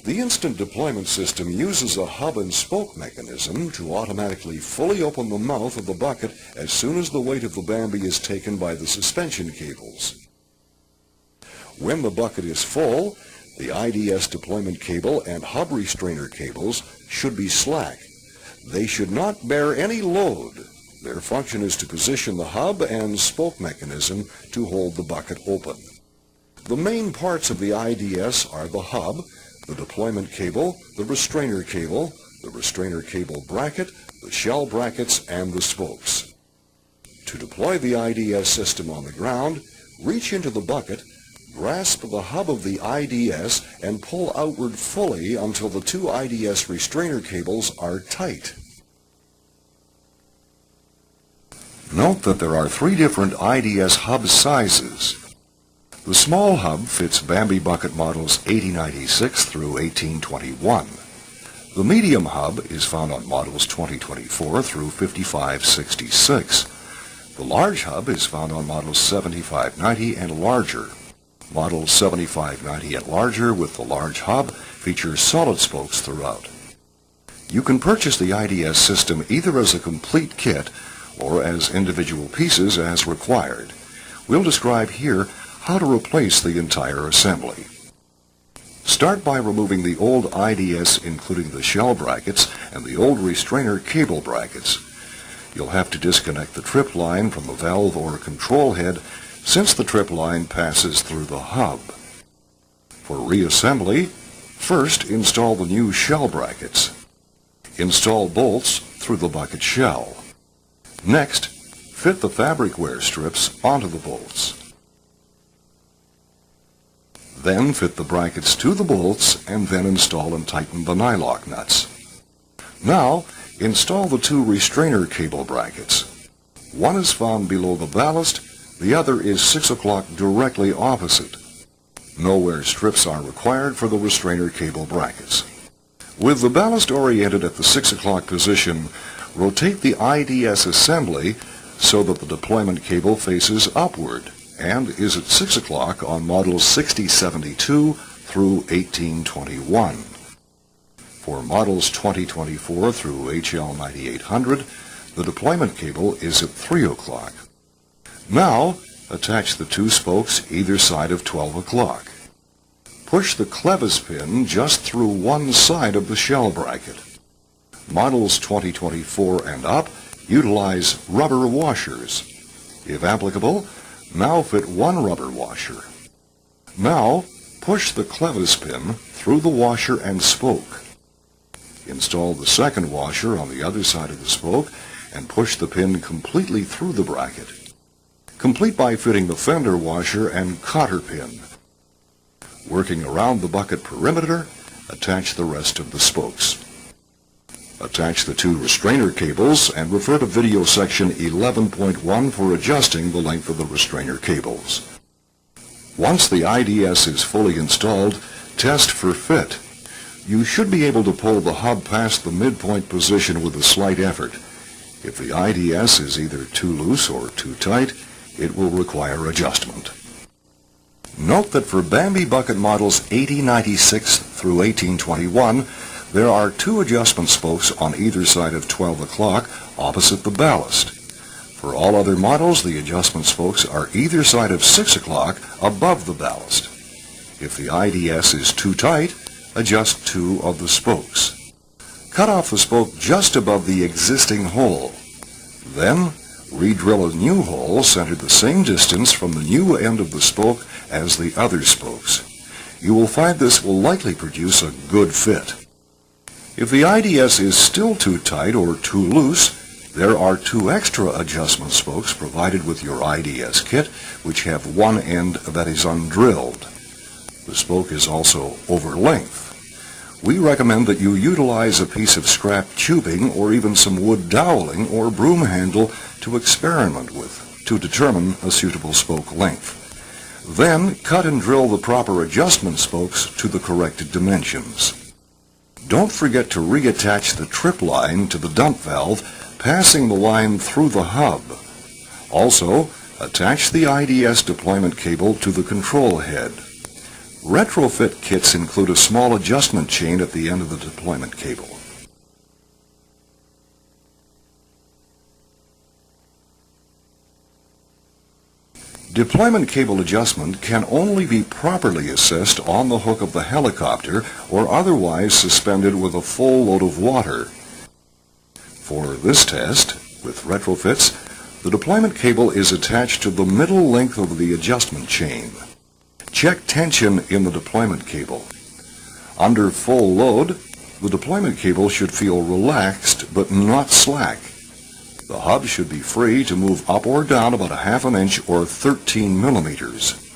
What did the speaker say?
The instant deployment system uses a hub and spoke mechanism to automatically fully open the mouth of the bucket as soon as the weight of the Bambi is taken by the suspension cables. When the bucket is full, the IDS deployment cable and hub restrainer cables should be slack. They should not bear any load. Their function is to position the hub and spoke mechanism to hold the bucket open. The main parts of the IDS are the hub, the deployment cable, the restrainer cable bracket, the shell brackets, and the spokes. To deploy the IDS system on the ground, reach into the bucket, grasp the hub of the IDS, and pull outward fully until the two IDS restrainer cables are tight. Note that there are three different IDS hub sizes. The small hub fits Bambi Bucket models 8096 through 1821. The medium hub is found on models 2024 through 5566. The large hub is found on models 7590 and larger. Models 7590 and larger with the large hub feature solid spokes throughout. You can purchase the IDS system either as a complete kit or as individual pieces as required. We'll describe here how to replace the entire assembly. Start by removing the old IDS, including the shell brackets and the old restrainer cable brackets. You'll have to disconnect the trip line from the valve or control head since the trip line passes through the hub. For reassembly, first install the new shell brackets. Install bolts through the bucket shell. Next, fit the fabric wear strips onto the bolts. Then fit the brackets to the bolts and then install and tighten the nylock nuts. Now, install the two restrainer cable brackets. One is found below the ballast, the other is 6 o'clock directly opposite. No wear strips are required for the restrainer cable brackets. With the ballast oriented at the 6 o'clock position, rotate the IDS assembly so that the deployment cable faces upward and is at 6 o'clock on models 6072 through 1821. For models 2024 through HL 9800, the deployment cable is at 3 o'clock. Now, attach the two spokes either side of 12 o'clock. Push the clevis pin just through one side of the shell bracket. Models 2024 and up utilize rubber washers. If applicable, now fit one rubber washer. Now, push the clevis pin through the washer and spoke. Install the second washer on the other side of the spoke and push the pin completely through the bracket. Complete by fitting the fender washer and cotter pin. Working around the bucket perimeter, attach the rest of the spokes. Attach the two restrainer cables and refer to video section 11.1 for adjusting the length of the restrainer cables. Once the IDS is fully installed, test for fit. You should be able to pull the hub past the midpoint position with a slight effort. If the IDS is either too loose or too tight, it will require adjustment. Note that for Bambi Bucket models 8096 through 1821, there are two adjustment spokes on either side of 12 o'clock opposite the ballast. For all other models, the adjustment spokes are either side of 6 o'clock above the ballast. If the IDS is too tight, adjust two of the spokes. Cut off the spoke just above the existing hole. Then, re-drill a new hole centered the same distance from the new end of the spoke as the other spokes. You will find this will likely produce a good fit. If the IDS is still too tight or too loose, there are two extra adjustment spokes provided with your IDS kit, which have one end that is undrilled. The spoke is also over length. We recommend that you utilize a piece of scrap tubing or even some wood doweling or broom handle to experiment with to determine a suitable spoke length. Then cut and drill the proper adjustment spokes to the corrected dimensions. Don't forget to reattach the trip line to the dump valve, passing the line through the hub. Also, attach the IDS deployment cable to the control head. Retrofit kits include a small adjustment chain at the end of the deployment cable. Deployment cable adjustment can only be properly assessed on the hook of the helicopter or otherwise suspended with a full load of water. For this test, with retrofits, the deployment cable is attached to the middle length of the adjustment chain. Check tension in the deployment cable. Under full load, the deployment cable should feel relaxed but not slack. The hub should be free to move up or down about a half an inch or 13 millimeters.